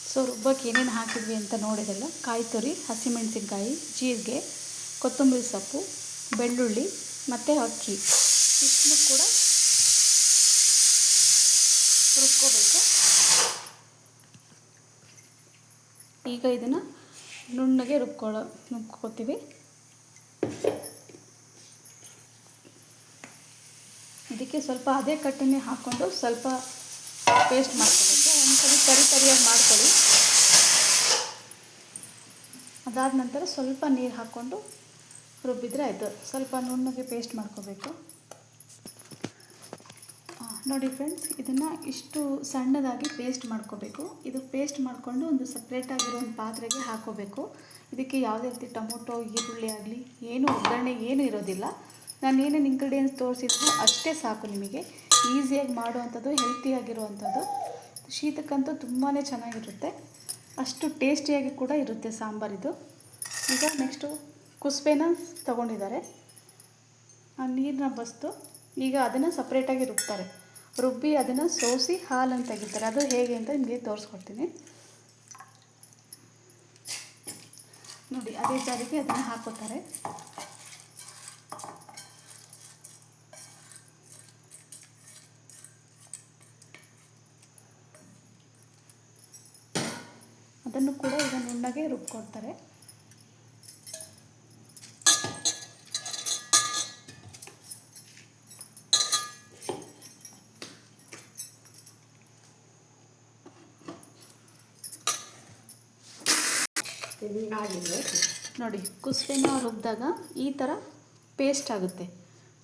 So ರುಬ್ಬಕ್ಕೆ ಏನೇನು ಹಾಕಿದ್ವಿ ಅಂತ ನೋಡಿದೆಲ್ಲ, ಕಾಯಿ ತುರಿ, ಹಸಿಮೆಣಸಿನ್ಕಾಯಿ, ಜೀರಿಗೆ, ಕೊತ್ತಂಬರಿ ಸೊಪ್ಪು, ಬೆಳ್ಳುಳ್ಳಿ ಮತ್ತು ಅಕ್ಕಿ ಇಷ್ಟನ್ನು ಕೂಡ ರುಬ್ಕೋಬೇಕು. ಈಗ ಇದನ್ನು ನುಣ್ಣಗೆ ರುಬ್ಕೋತೀವಿ. ಇದಕ್ಕೆ ಸ್ವಲ್ಪ ಅದೇ ಕಟ್ಟನ್ನೇ ಹಾಕ್ಕೊಂಡು ಸ್ವಲ್ಪ ಪೇಸ್ಟ್ ಮಾಡ್ಕೋಬೇಕು. ಒಂದು ತರಿಯಾಗಿ ಮಾಡ್ಕೊಳ್ಳಿ. ಅದಾದ ನಂತರ ಸ್ವಲ್ಪ ನೀರು ಹಾಕ್ಕೊಂಡು ರುಬ್ಬಿದರೆ ಆಯಿತು. ಸ್ವಲ್ಪ ನುಣ್ಣಗೆ ಪೇಸ್ಟ್ ಮಾಡ್ಕೋಬೇಕು. ನೋಡಿ ಫ್ರೆಂಡ್ಸ್, ಇದನ್ನು ಇಷ್ಟು ಸಣ್ಣದಾಗಿ ಪೇಸ್ಟ್ ಮಾಡ್ಕೋಬೇಕು. ಇದು ಪೇಸ್ಟ್ ಮಾಡಿಕೊಂಡು ಒಂದು ಸಪ್ರೇಟಾಗಿರೋ ಒಂದು ಪಾತ್ರೆಗೆ ಹಾಕ್ಕೋಬೇಕು. ಇದಕ್ಕೆ ಯಾವುದೇ ರೀತಿ ಟೊಮೊಟೊ, ಈರುಳ್ಳಿ ಆಗಲಿ ಏನು ಒಗ್ಗರಣೆ ಏನೂ ಇರೋದಿಲ್ಲ. ನಾನು ಏನೇನು ಇಂಗ್ರೀಡಿಯೆಂಟ್ಸ್ ತೋರಿಸಿದ್ರು ಅಷ್ಟೇ ಸಾಕು. ನಿಮಗೆ ಈಸಿಯಾಗಿ ಮಾಡುವಂಥದ್ದು, ಹೆಲ್ತಿಯಾಗಿರುವಂಥದ್ದು. ಶೀತಕ್ಕಂತೂ ತುಂಬಾ ಚೆನ್ನಾಗಿರುತ್ತೆ, ಅಷ್ಟು ಟೇಸ್ಟಿಯಾಗಿ ಕೂಡ ಇರುತ್ತೆ ಸಾಂಬಾರಿದು. ಈಗ ನೆಕ್ಸ್ಟು ಕುಸುಬೆನ ತೊಗೊಂಡಿದ್ದಾರೆ, ಆ ನೀರನ್ನ ಬಸ್ದು ಈಗ ಅದನ್ನು ಸಪ್ರೇಟಾಗಿ ರುಬ್ಬಿ ಅದನ್ನು ಸೋಸಿ ಹಾಲನ್ನು ತೆಗಿತಾರೆ. ಅದು ಹೇಗೆ ಅಂತ ನಿಮಗೆ ತೋರಿಸ್ಕೊಡ್ತೀನಿ ನೋಡಿ. ಅದೇ ಜಾರಿಗೆ ಅದನ್ನು ಹಾಕೋತಾರೆ. ಅದನ್ನು ಕೂಡ ಈಗ ನುಣ್ಣಗೆ ರುಬ್ಕೊಡ್ತಾರೆ. ನೋಡಿ, ಕುಸುಬೆನ ರುಬ್ಬಿದಾಗ ಈ ಥರ ಪೇಸ್ಟ್ ಆಗುತ್ತೆ.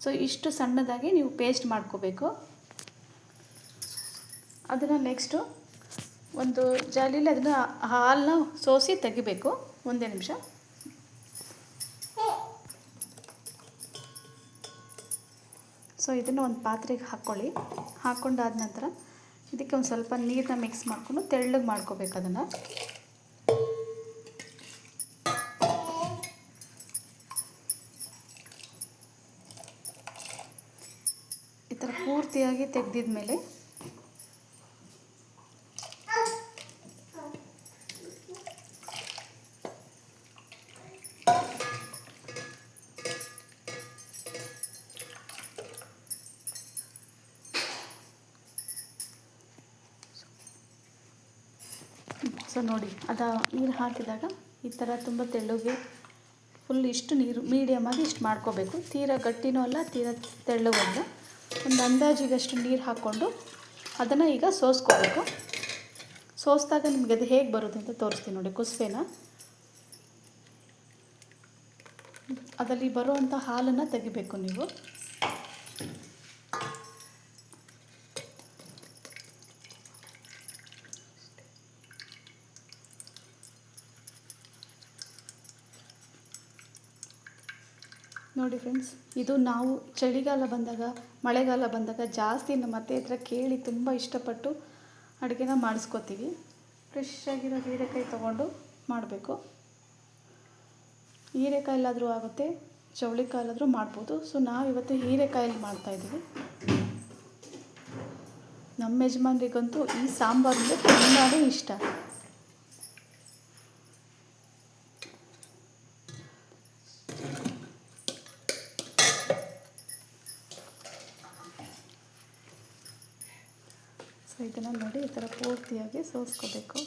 ಸೊ ಇಷ್ಟು ಸಣ್ಣದಾಗಿ ನೀವು ಪೇಸ್ಟ್ ಮಾಡ್ಕೋಬೇಕು. ಅದನ್ನು ನೆಕ್ಸ್ಟು ಒಂದು ಜಾಲಿಯಲ್ಲಿ ಅದನ್ನು ಹಾಲನ್ನ ಸೋಸಿ ತೆಗಿಬೇಕು. ಒಂದೇ ನಿಮಿಷ. ಸೊ ಇದನ್ನು ಒಂದು ಪಾತ್ರೆಗೆ ಹಾಕ್ಕೊಂಡಾದ ನಂತರ ಇದಕ್ಕೆ ಒಂದು ಸ್ವಲ್ಪ ನೀರನ್ನ ಮಿಕ್ಸ್ ಮಾಡಿಕೊಂಡು ತೆಳ್ಳಗೆ ಮಾಡ್ಕೋಬೇಕು. ಅದನ್ನು ಈ ಥರ ಪೂರ್ತಿಯಾಗಿ ತೆಗೆದಿದ ಮೇಲೆ ನೋಡಿ, ನೀರು ಹಾಕಿದಾಗ ಈ ಥರ ತುಂಬ ತೆಳ್ಳಗೆ ಫುಲ್ ಇಷ್ಟು ನೀರು ಮೀಡಿಯಮಾಗಿ ಇಷ್ಟು ಮಾಡ್ಕೋಬೇಕು. ತೀರಾ ಗಟ್ಟಿನೂ ಅಲ್ಲ, ತೀರಾ ತೆಳ್ಳಗೂ ಅಲ್ಲ. ಒಂದು ಅಂದಾಜಿಗಷ್ಟು ನೀರು ಹಾಕ್ಕೊಂಡು ಅದನ್ನು ಈಗ ಸೋಸ್ಕೋಬೇಕು. ಸೋಸಿದಾಗ ನಿಮಗೆ ಅದು ಹೇಗೆ ಬರುತ್ತೆ ಅಂತ ತೋರಿಸ್ತೀನಿ ನೋಡಿ. ಕುಸುಬೆನ ಅದರಲ್ಲಿ ಬರುವಂಥ ಹಾಲನ್ನು ತೆಗಿಬೇಕು ನೀವು. ನೋಡಿ ಫ್ರೆಂಡ್ಸ್, ಇದು ನಾವು ಚಳಿಗಾಲ ಬಂದಾಗ, ಮಳೆಗಾಲ ಬಂದಾಗ ಜಾಸ್ತಿ ನಮ್ಮ ಅತ್ತೆ ಹತ್ರ ಕೇಳಿ ತುಂಬ ಇಷ್ಟಪಟ್ಟು ಅಡುಗೆನ ಮಾಡಿಸ್ಕೋತೀವಿ. ಫ್ರೆಶ್ ಆಗಿರೋ ಹೀರೆಕಾಯಿ ತೊಗೊಂಡು ಮಾಡಬೇಕು. ಹೀರೆಕಾಯಲ್ಲಾದರೂ ಆಗುತ್ತೆ, ಚೌಳಿಕಾಯಲ್ಲಾದರೂ ಮಾಡ್ಬೋದು. ಸೊ ನಾವಿವತ್ತು ಹೀರೆಕಾಯಲ್ಲಿ ಮಾಡ್ತಾಯಿದ್ದೀವಿ. ನಮ್ಮ ಯಜಮಾನ್ರಿಗಂತೂ ಈ ಸಾಂಬಾರು ತುಂಬಾ ಇಷ್ಟ. ಸೊ ಇದನ್ನು ನೋಡಿ ಈ ಥರ ಪೂರ್ತಿಯಾಗಿ ಸೋಸ್ಕೋಬೇಕು.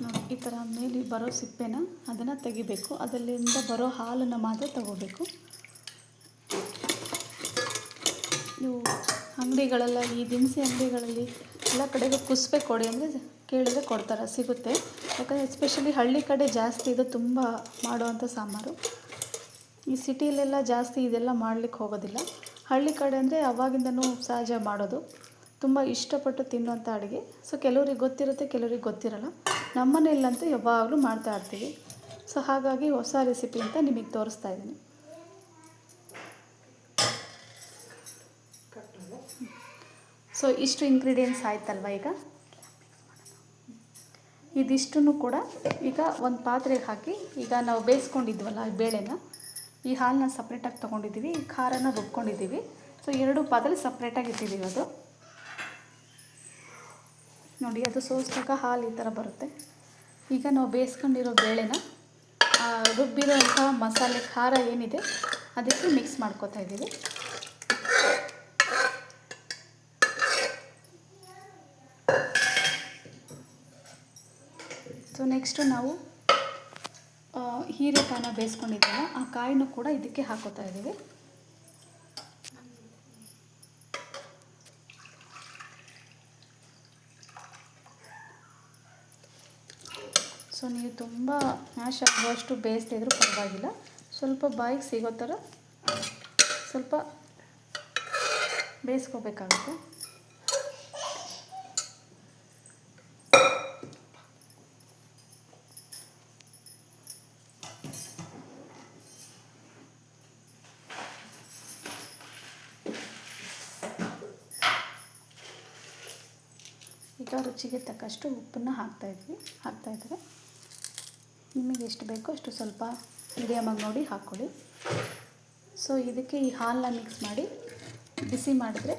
ನೋಡಿ, ಈ ಥರ ಮೇಲೆ ಬರೋ ಸಿಪ್ಪೆನ ಅದನ್ನು ತೆಗಿಬೇಕು. ಅದರಿಂದ ಬರೋ ಹಾಲನ್ನು ಮಾತ್ರ ತಗೋಬೇಕು. ನೀವು ಅಂಗಡಿಗಳೆಲ್ಲ, ಈ ದಿನಸಿ ಅಂಗಡಿಗಳಲ್ಲಿ ಎಲ್ಲ ಕಡೆಗೂ ಕುಸುಬೆ ಕೊಡಿ ಅಂದರೆ ಕೇಳಿದರೆ ಕೊಡ್ತಾರೆ, ಸಿಗುತ್ತೆ. ಯಾಕಂದರೆ ಎಸ್ಪೆಷಲಿ ಹಳ್ಳಿ ಕಡೆ ಜಾಸ್ತಿ ಇದು ತುಂಬ ಮಾಡುವಂಥ ಸಾಂಬಾರು. ಈ ಸಿಟಿಲೆಲ್ಲ ಜಾಸ್ತಿ ಇದೆಲ್ಲ ಮಾಡಲಿಕ್ಕೆ ಹೋಗೋದಿಲ್ಲ. ಹಳ್ಳಿ ಕಡೆ ಅಂದರೆ ಅವಾಗಿಂದನೂ ಸಹಜ ಮಾಡೋದು, ತುಂಬ ಇಷ್ಟಪಟ್ಟು ತಿನ್ನುವಂಥ ಅಡುಗೆ. ಸೊ ಕೆಲವ್ರಿಗೆ ಗೊತ್ತಿರುತ್ತೆ, ಕೆಲವ್ರಿಗೆ ಗೊತ್ತಿರಲ್ಲ. ನಮ್ಮ ಮನೆಯಲ್ಲಂತೂ ಯಾವಾಗಲೂ ಮಾಡ್ತಾ ಇರ್ತೀವಿ. ಸೊ ಹಾಗಾಗಿ ಹೊಸ ರೆಸಿಪಿ ಅಂತ ನಿಮಗೆ ತೋರಿಸ್ತಾ ಇದ್ದೀನಿ. ಸೊ ಇಷ್ಟು ಇಂಗ್ರೀಡಿಯೆಂಟ್ಸ್ ಆಯ್ತಲ್ವ. ಈಗ ಇದಿಷ್ಟನ್ನು ಕೂಡ ಈಗ ಒಂದು ಪಾತ್ರೆಗೆ ಹಾಕಿ, ಈಗ ನಾವು ಬೇಯಿಸ್ಕೊಂಡಿದ್ವಲ್ಲ ಈ ಬೇಳೆನ, ಈ ಹಾಲನ್ನ ಸಪ್ರೇಟಾಗಿ ತೊಗೊಂಡಿದ್ದೀವಿ, ಈ ಖಾರನ ರುಬ್ಕೊಂಡಿದ್ದೀವಿ. ಸೊ 2 ಪಾತ್ರೆ ಸಪ್ರೇಟಾಗಿ ಇಟ್ಟಿದ್ದೀವಿ. ಅದು ನೋಡಿ, ಅದು ಸೋಸಿದಾಗ ಹಾಲು ಈ ಥರ ಬರುತ್ತೆ. ಈಗ ನಾವು ಬೇಯಿಸ್ಕೊಂಡಿರೋ ಬೇಳೆನ ರುಬ್ಬಿರೋಂಥ ಮಸಾಲೆ ಖಾರ ಏನಿದೆ ಅದಕ್ಕೆ ಮಿಕ್ಸ್ ಮಾಡ್ಕೊತಾ ಇದ್ದೀವಿ. ಸೊ ನೆಕ್ಸ್ಟು ನಾವು ಹೀರೆಕಾಯಿನ ಬೇಯಿಸ್ಕೊಂಡಿದ್ದೀವಲ್ಲ, ಆ ಕಾಯಿನೂ ಕೂಡ ಇದಕ್ಕೆ ಹಾಕೋತಾ ಇದ್ದೀವಿ. ಸೊ ನೀವು ತುಂಬ ಮ್ಯಾಶ್ ಆಗುವಷ್ಟು ಬೇಯಿಸ್ತಿದ್ರೂ ಪರವಾಗಿಲ್ಲ, ಸ್ವಲ್ಪ ಬಾಯಿಗೆ ಸಿಗೋ ಥರ ಸ್ವಲ್ಪ ಬೇಯಿಸ್ಕೋಬೇಕಾಗುತ್ತೆ. ಈಗ ರುಚಿಗೆ ತಕ್ಕಷ್ಟು ಉಪ್ಪನ್ನು ಹಾಕ್ತಾಯಿದ್ದಾರೆ. ನಿಮಗೆ ಎಷ್ಟು ಬೇಕೋ ಅಷ್ಟು ಸ್ವಲ್ಪ ಮೀಡಿಯಮಾಗಿ ನೋಡಿ ಹಾಕ್ಕೊಳ್ಳಿ. ಸೊ ಇದಕ್ಕೆ ಈ ಹಾಲನ್ನ ಮಿಕ್ಸ್ ಮಾಡಿ ಬಿಸಿ ಮಾಡಿದ್ರೆ